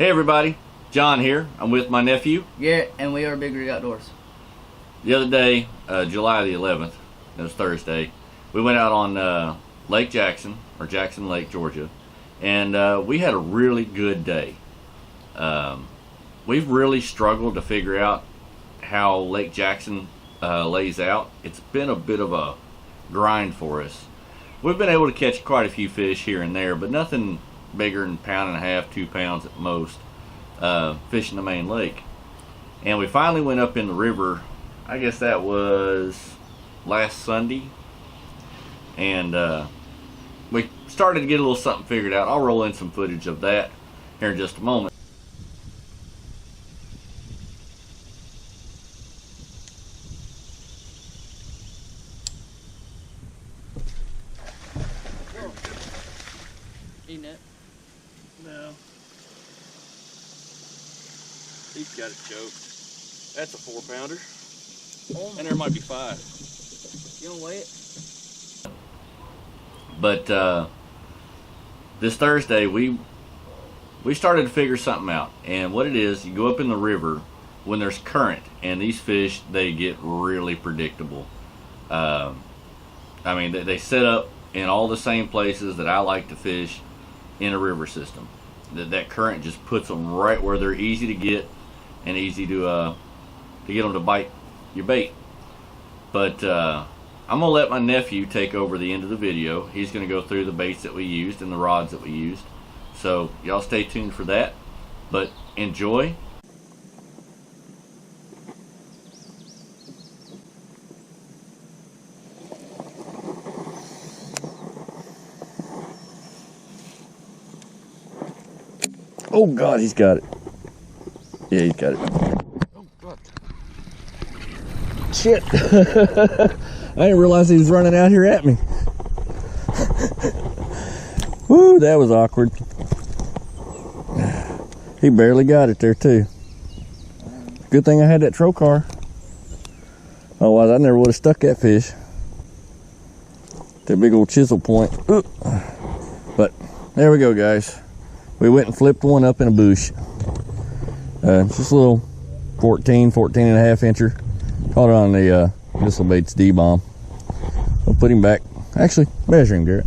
Hey everybody, John here. I'm with my nephew. Garrett, and we are Big Rig Outdoors. The other day, July the 11th, it was Thursday, we went out on Lake Jackson, or Jackson Lake, Georgia, and we had a really good day. We've really struggled to figure out how Lake Jackson lays out. It's been a bit of a grind for us. We've been able to catch quite a few fish here and there, but nothing bigger than 1.5 pounds, 2 pounds at most, fishing the main lake. And we finally went up in the river, I guess that was last Sunday, and we started to get a little something figured out. I'll roll in some footage of that here in just a moment. Eating it? No. He's got it choked. That's a 4-pounder. Oh, And there might be 5. you don't weigh it? But this Thursday we started to figure something out. And what it is, you go up in the river when there's current, and these fish, they get really predictable. I mean, they set up in all the same places that I like to fish in a river system. That current just puts them right where they're easy to get and easy to get them to bite your bait. But I'm gonna let my nephew take over the end of the video. He's gonna go through the baits that we used and the rods that we used. So y'all stay tuned for that. But enjoy. Oh God, he's got it. Yeah, he's got it. Oh, God. Shit. I didn't realize he was running out here at me. Woo, that was awkward. He barely got it there too. Good thing I had that trocar. Otherwise I never would have stuck that fish. That big old chisel point. Ooh. But there we go, guys. We went and flipped one up in a bush. Just a little 14 and a half incher. Caught it on the Missile Baits D-bomb. We'll put him back. Actually, measure him, Garrett.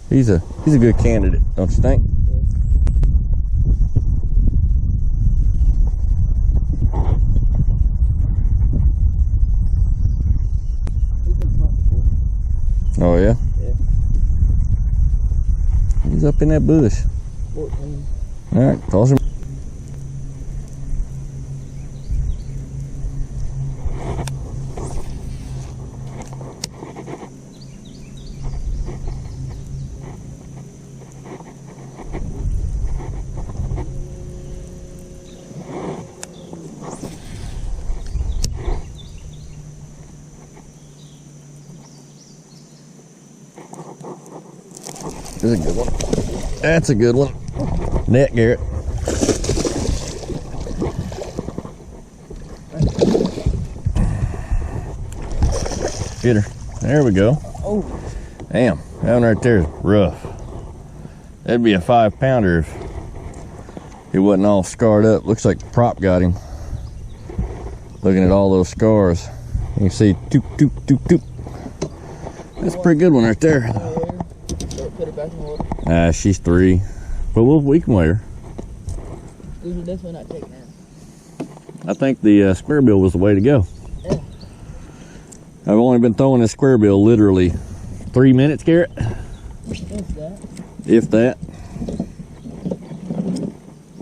He's a good candidate, don't you think? Oh yeah? Yeah. He's up in that bush. 14. Alright, toss him. That's a good one. That's a good one. Net, Garrett. Get her. There we go. Oh. Damn, that one right there is rough. That'd be a 5-pounder if he wasn't all scarred up. Looks like the prop got him. Looking at all those scars. You can see toop, toop, toop, toop. That's a pretty good one right there. Put it back in the water. She's 3. But we can weigh her. Usually this one not taking that. I think the square bill was the way to go. Yeah. I've only been throwing this square bill literally 3 minutes, Garrett. What's that? If that.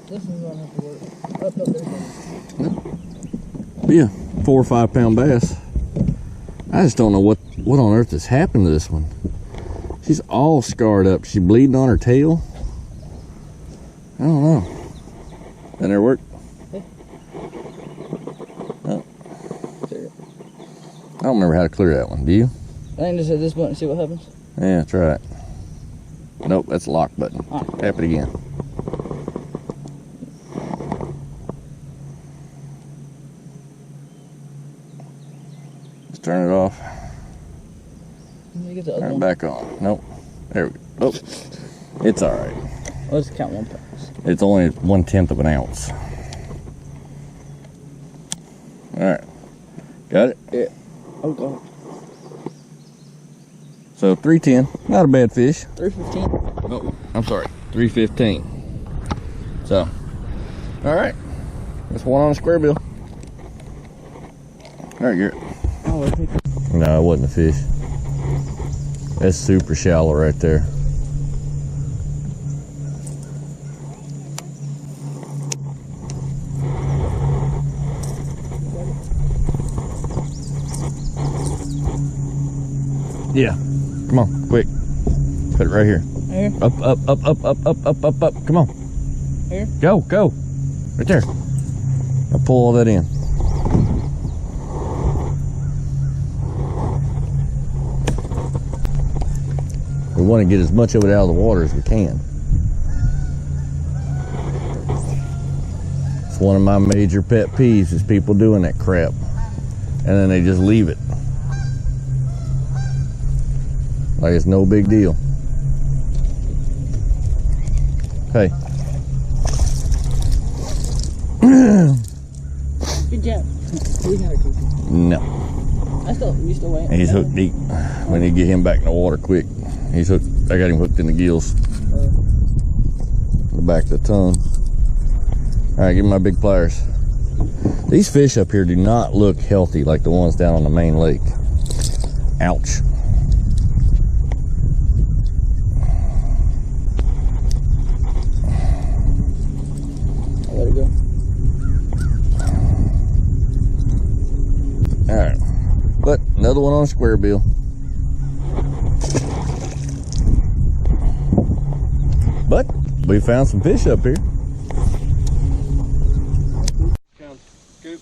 This one's gonna have to work. Up, there's one. Be a 4 or 5 pound bass. I just don't know what on earth has happened to this one. She's all scarred up. She bleeding on her tail. I don't know. That never work? Yeah. Oh. I don't remember how to clear that one. Do you? I think just hit this button and see what happens. Yeah, try it. Nope, that's the lock button. Right. Tap it again. Let's turn it off. Let me get the other Turn it one. back on. Nope. There we go. Oh. It's all right. Let's count 1 pound. It's only 1/10 of an ounce. All right. Got it? Yeah. Oh, God. So 310. Not a bad fish. 315. Oh, I'm sorry. 315. So, all right. That's one on a square bill. All right, Garrett. Oh, I think. No, it wasn't a fish. That's super shallow right there. Yeah. Come on, quick. Put it right here. Here? Up, up, up, up, up, up, up, up, up. Come on. Here? Go, go. Right there. Now pull all that in. We want to get as much of it out of the water as we can. It's one of my major pet peeves is people doing that crap. And then they just leave it. Like it's no big deal. Hey. Good job. We gotta keep it. No. You still waiting? He's hooked deep. We need to get him back in the water quick. He's hooked. I got him hooked in the gills. The back of the tongue. All right, give me my big pliers. These fish up here do not look healthy like the ones down on the main lake. Ouch. I'll let it go. All right, but another one on a square bill. But we found some fish up here. Come, scoop.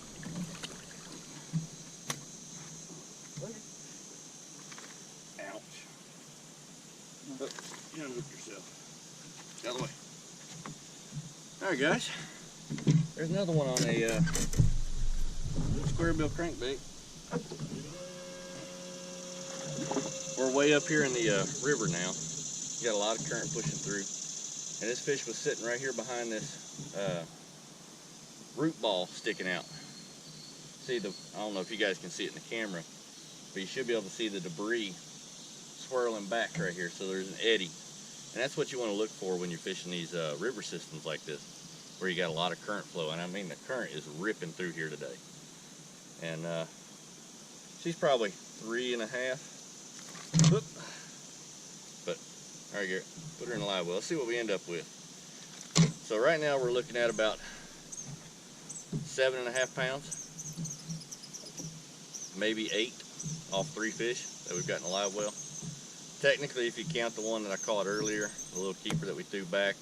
Ouch. Oh, you unhook yourself. Out of the way. All right, guys. There's another one on a square bill crankbait. We're way up here in the river now. You got a lot of current pushing through. And this fish was sitting right here behind this root ball sticking out. See I don't know if you guys can see it in the camera, but you should be able to see the debris swirling back right here. So there's an eddy. And that's what you want to look for when you're fishing these river systems like this, where you got a lot of current flow. And I mean, the current is ripping through here today. And she's probably 3.5. Whoop. But, all right, Garrett, put her in the live well. Let's see what we end up with. So right now we're looking at about 7.5 pounds, maybe 8 off 3 fish that we've got in the live well. Technically, if you count the one that I caught earlier, the little keeper that we threw back,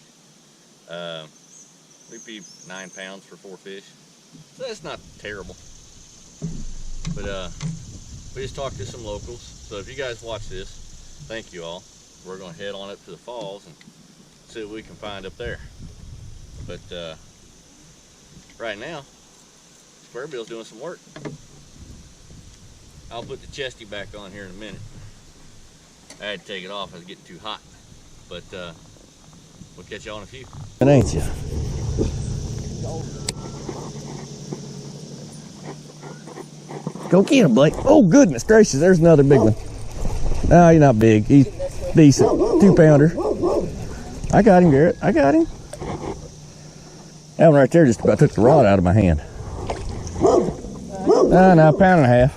we'd be 9 pounds for 4 fish. So that's not terrible. But we just talked to some locals. So if you guys watch this, thank you all. We're going to head on up to the falls and see what we can find up there. But right now, Square Bill's doing some work. I'll put the chesty back on here in a minute. I had to take it off. I was getting too hot. But we'll catch y'all in a few. It ain't you? Go get him, Blake. Oh, goodness gracious. There's another big one. No, he's not big. He's decent. 2-pounder. I got him, Garrett. I got him. That one right there just about took the rod out of my hand. No, 1.5 pounds.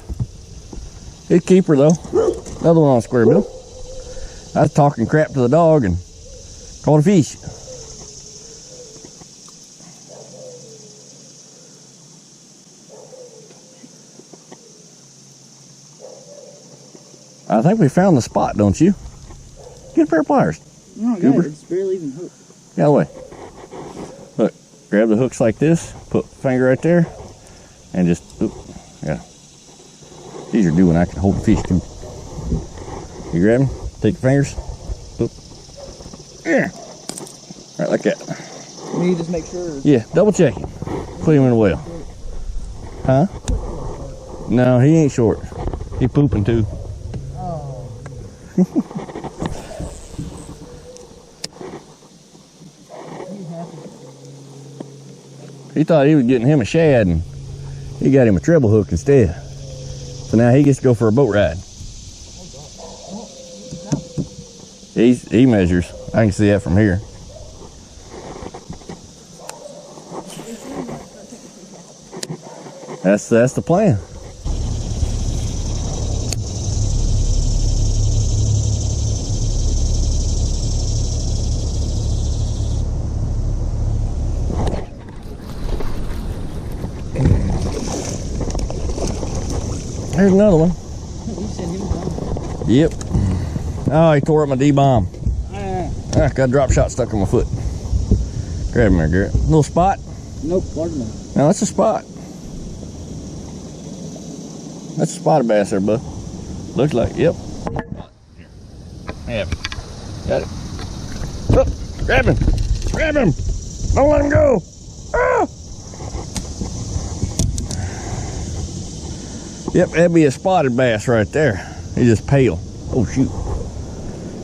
Good keeper, though. Another one on a square bill. I was talking crap to the dog and caught a fish. I think we found the spot, don't you? Get a pair of pliers. No, God, it's barely even hooked. Get out of the way. Look, grab the hooks like this, put finger right there, and just, oop, yeah. It's easier to do when I can hold the fish too. You grab them, take your fingers, oop. Yeah. Right like that. Can you just make sure? Yeah, double check him. Put him in the well. Huh? No, he ain't short. He pooping too. He thought he was getting him a shad, and he got him a treble hook instead. So now he gets to go for a boat ride. He measures. I can see that from here. That's the plan. There's another one. Yep. Oh, he tore up my D-bomb. Ah, got a drop shot stuck on my foot. Grab him there, Garrett. Little spot? Nope, pardon me. No, that's a spot. That's a spotted bass there, bud. Looks like, yep. Here. Got it. Oh, grab him. Grab him. Don't let him go. Ah! Yep, that'd be a spotted bass right there. He's just pale. Oh, shoot.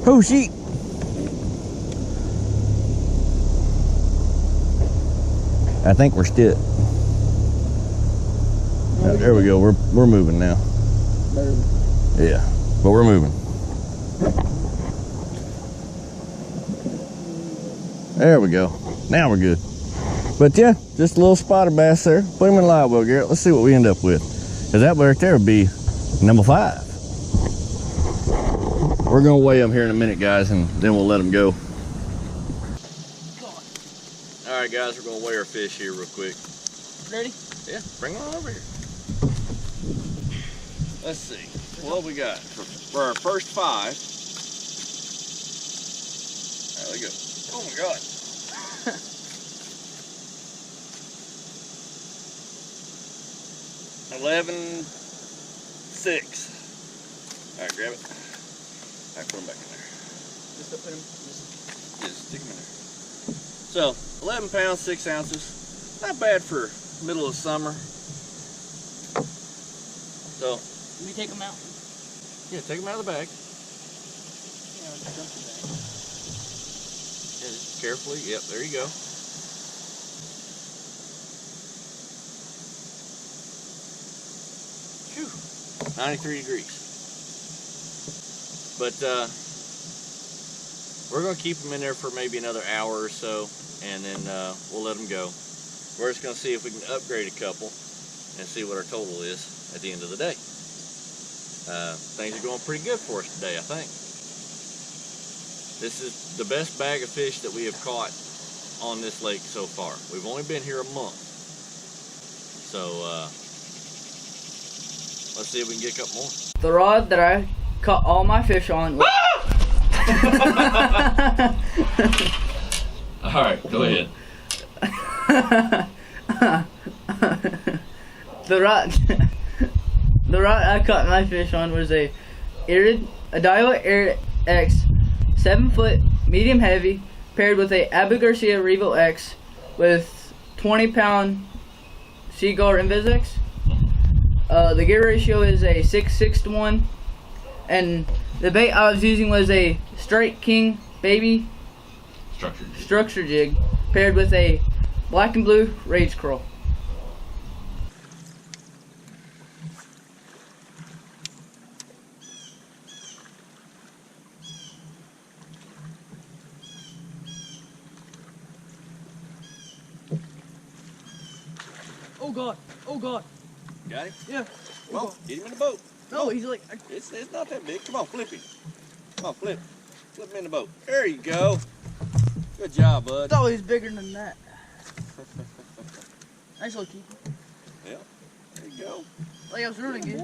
Oh, shoot. I think we're still. Oh, there we go. We're moving now. Yeah, but we're moving. There we go. Now we're good. But yeah, just a little spotted bass there. Put him in live well, Garrett. Let's see what we end up with. Because that right there would be number 5. We're going to weigh them here in a minute, guys, and then we'll let them go. All right, guys, we're going to weigh our fish here real quick. Ready? Yeah, bring them on over here. Let's see. What we got for our first 5. All right, there we go. Oh, my God. 11.6. All right, grab it. All right, put them back in there. Just put them. Just stick them in there. So, 11 pounds, 6 ounces. Not bad for middle of summer. So, Let me take them out. yeah, take them out of the bag. Yeah, just dump the bag. Yeah, just carefully. Yep, there you go. Phew, 93 degrees. But we're going to keep them in there for maybe another hour or so, and then we'll let them go. We're just going to see if we can upgrade a couple and see what our total is at the end of the day. Things are going pretty good for us today, I think. This is the best bag of fish that we have caught on this lake so far. We've only been here a month. So, let's see if we can get a couple more. The rod that I caught all my fish on was All right, go ahead. the rod I caught my fish on was a Daiwa Irid X 7-foot medium heavy paired with a Abu Garcia Revo X with 20-pound Seagull Invis-X. The gear ratio is a 6:6 to 1, and the bait I was using was a Strike King Baby structure jig paired with a black and blue Rage Curl. Oh God! Oh God! Got him? Yeah. Come on, get him in the boat. No, he's like. It's not that big. Come on, flip him. Come on, flip. Flip him in the boat. There you go. Good job, bud. Oh, he's bigger than that. Nice little keeper. Yeah, there you go. Like I was reeling it.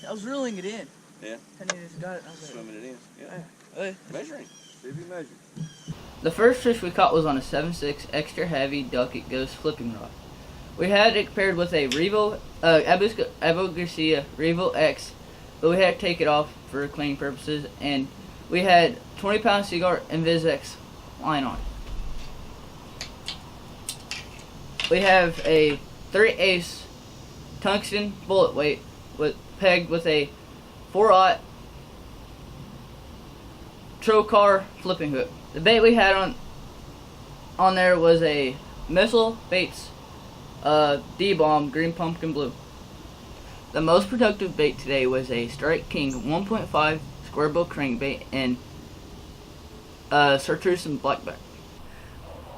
I was reeling it in. Yeah. And he just got it. I was like, Swimming it in. Yeah. hey. Measuring. See if you measure. The first fish we caught was on a 7.6 extra heavy Ducket Ghost flipping rod. We had it paired with a Revo, Abu Garcia Revo X, but we had to take it off for cleaning purposes, and we had 20-pound Seagull Invis-X line on. We have a 3/8 tungsten bullet weight pegged with a 4/0 Trocar flipping hook. The bait we had on there was a Missile Baits D-Bomb Green Pumpkin Blue. The most productive bait today was a Strike King 1.5 square bill crankbait and chartreuse and blackback.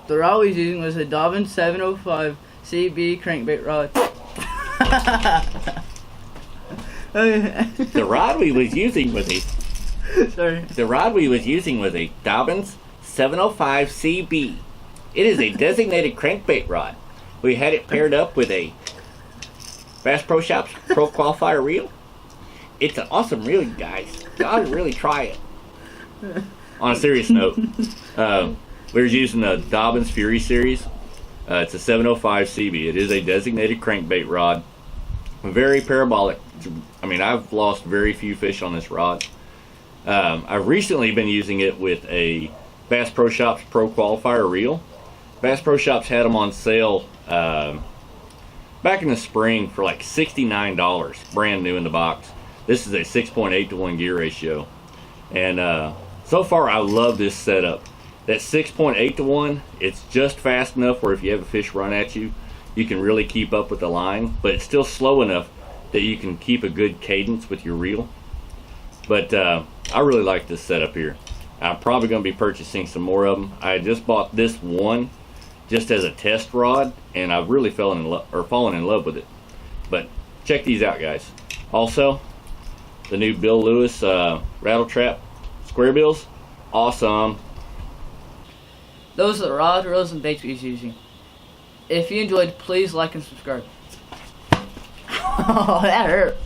The rod we was using was a Dobbin 705 CB crankbait rod. The rod we was using was a Sorry. The rod we was using was a Dobbins 705 CB. It is a designated crankbait rod. We had it paired up with a Bass Pro Shops Pro Qualifier reel. It's an awesome reel, guys. You ought to really try it. On a serious note, we were using the Dobbins Fury series. It's a 705 CB. It is a designated crankbait rod. Very parabolic. I mean, I've lost very few fish on this rod. I've recently been using it with a Bass Pro Shops Pro Qualifier reel. Bass Pro Shops had them on sale back in the spring for like $69, brand new in the box. This is a 6.8 to 1 gear ratio. And so far I love this setup. That 6.8 to 1, it's just fast enough where if you have a fish run at you, you can really keep up with the line, but it's still slow enough that you can keep a good cadence with your reel. But I really like this setup here. I'm probably going to be purchasing some more of them. I just bought this one just as a test rod, and I've really fallen in love with it. But check these out, guys. Also, the new Bill Lewis rattle trap square bills, awesome. Those are the rods, reels, and baits we was using. If you enjoyed, please like and subscribe. Oh, that hurt.